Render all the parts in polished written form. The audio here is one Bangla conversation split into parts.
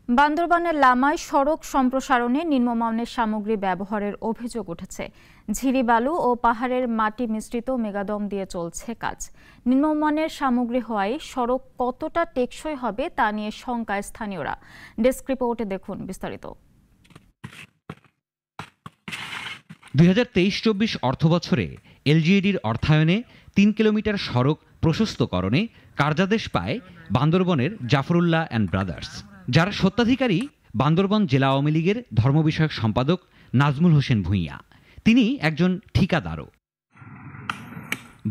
বান্দরবানের লামায় সড়ক সম্প্রসারণে নিম্নমানের সামগ্রী ব্যবহারের অভিযোগ উঠেছে। ঝিরি বালু ও পাহাড়ের মাটি মিশ্রিত মেগাদম দিয়ে চলছে কাজ। নিম্নমানের সামগ্রী হওয়ায় সড়ক কতটা টেকসই হবে তা নিয়ে শঙ্কায় স্থানীয়রা। ডেস্ক রিপোর্টে দেখুন বিস্তারিত। 2023-24 অর্থবছরে এলজিইডির অর্থায়নে 3 কিলোমিটার সড়ক প্রশস্তকরণে কার্যাদেশ পায় বান্দরবনের জাফরুল্লাহ অ্যান্ড ব্রাদার্স, যার স্বত্বাধিকারী বান্দরবন জেলা আওয়ামী লীগের ধর্ম বিষয়ক সম্পাদক নাজমুল হোসেন ভূঁইয়া। তিনি একজন ঠিকাদারও।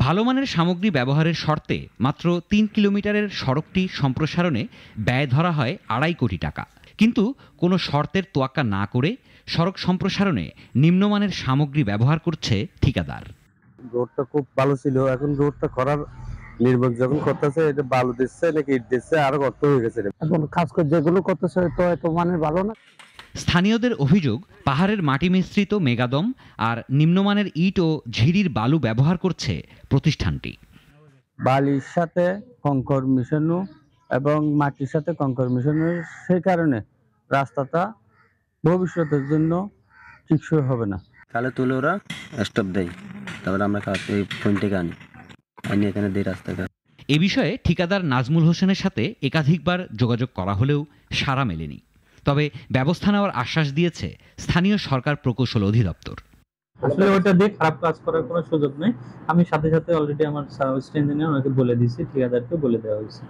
ভালো মানের সামগ্রী ব্যবহারের শর্তে মাত্র 3 কিলোমিটারের সড়কটি সম্প্রসারণে ব্যয় ধরা হয় 2.5 কোটি টাকা। কিন্তু কোনো শর্তের তোয়াক্কা না করে সড়ক সম্প্রসারণে নিম্নমানের সামগ্রী ব্যবহার করছে ঠিকাদার। রোডটা খুব ভালো ছিল, এখন রোডটা করার নির্মাণ যখন করতেছে, এটা বালু দিচ্ছে নাকি ইট দিচ্ছে, আরো গর্ত হয়ে গেছে। এখন খাস করে যেগুলো করতেছে তো এত মানের ভালো না। স্থানীয়দের অভিযোগ, পাহাড়ের মাটি মিশ্রিত মেগাদম আর নিম্নমানের ইট ও ঝিরির বালু ব্যবহার করছে প্রতিষ্ঠানটি। বালির সাথে কংকর মিশানো এবং মাটির সাথে কংকর মিশানো, সেই কারণে রাস্তাটা ভবিষ্যতের জন্য টেকসই হবে না। তাহলে তুলে ওরা স্টপ দেয়, তারপরে আমরা এই পয়েন্ট থেকে আনি এখানে দিই রাস্তাঘাট। এ বিষয়ে ঠিকাদার নাজমুল হোসেনের সাথে একাধিকবার যোগাযোগ করা হলেও সাড়া মেলেনি। তবে ব্যবস্থা নেওয়ার আশ্বাস দিয়েছে স্থানীয় সরকার প্রকৌশল অধিদপ্তর। আসলে ওটা দিয়ে খারাপ কাজ করার কোনো সুযোগ নেই। আমি সাথে সাথে অলরেডি আমার সার্ভিস ইঞ্জিনিয়ার ওনাকে বলে দিয়েছি, ঠিকাদারকে বলে দেওয়া হয়েছে।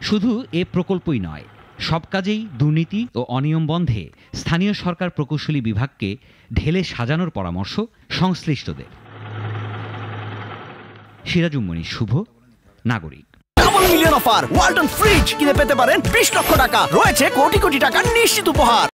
শুধু এ প্রকল্পই নয়, সব কাজেই দুর্নীতি ও অনিয়ম বন্ধে স্থানীয় সরকার প্রকৌশলী বিভাগকে ঢেলে সাজানোর পরামর্শ সংশ্লিষ্টদের। সিরাজুম্মনি শুভ, নাগরিক। Double million offer Walton fridge কিনে পেতে পারেন 20 লক্ষ টাকা, রয়েছে কোটি কোটি টাকার নিশ্চিত উপহার।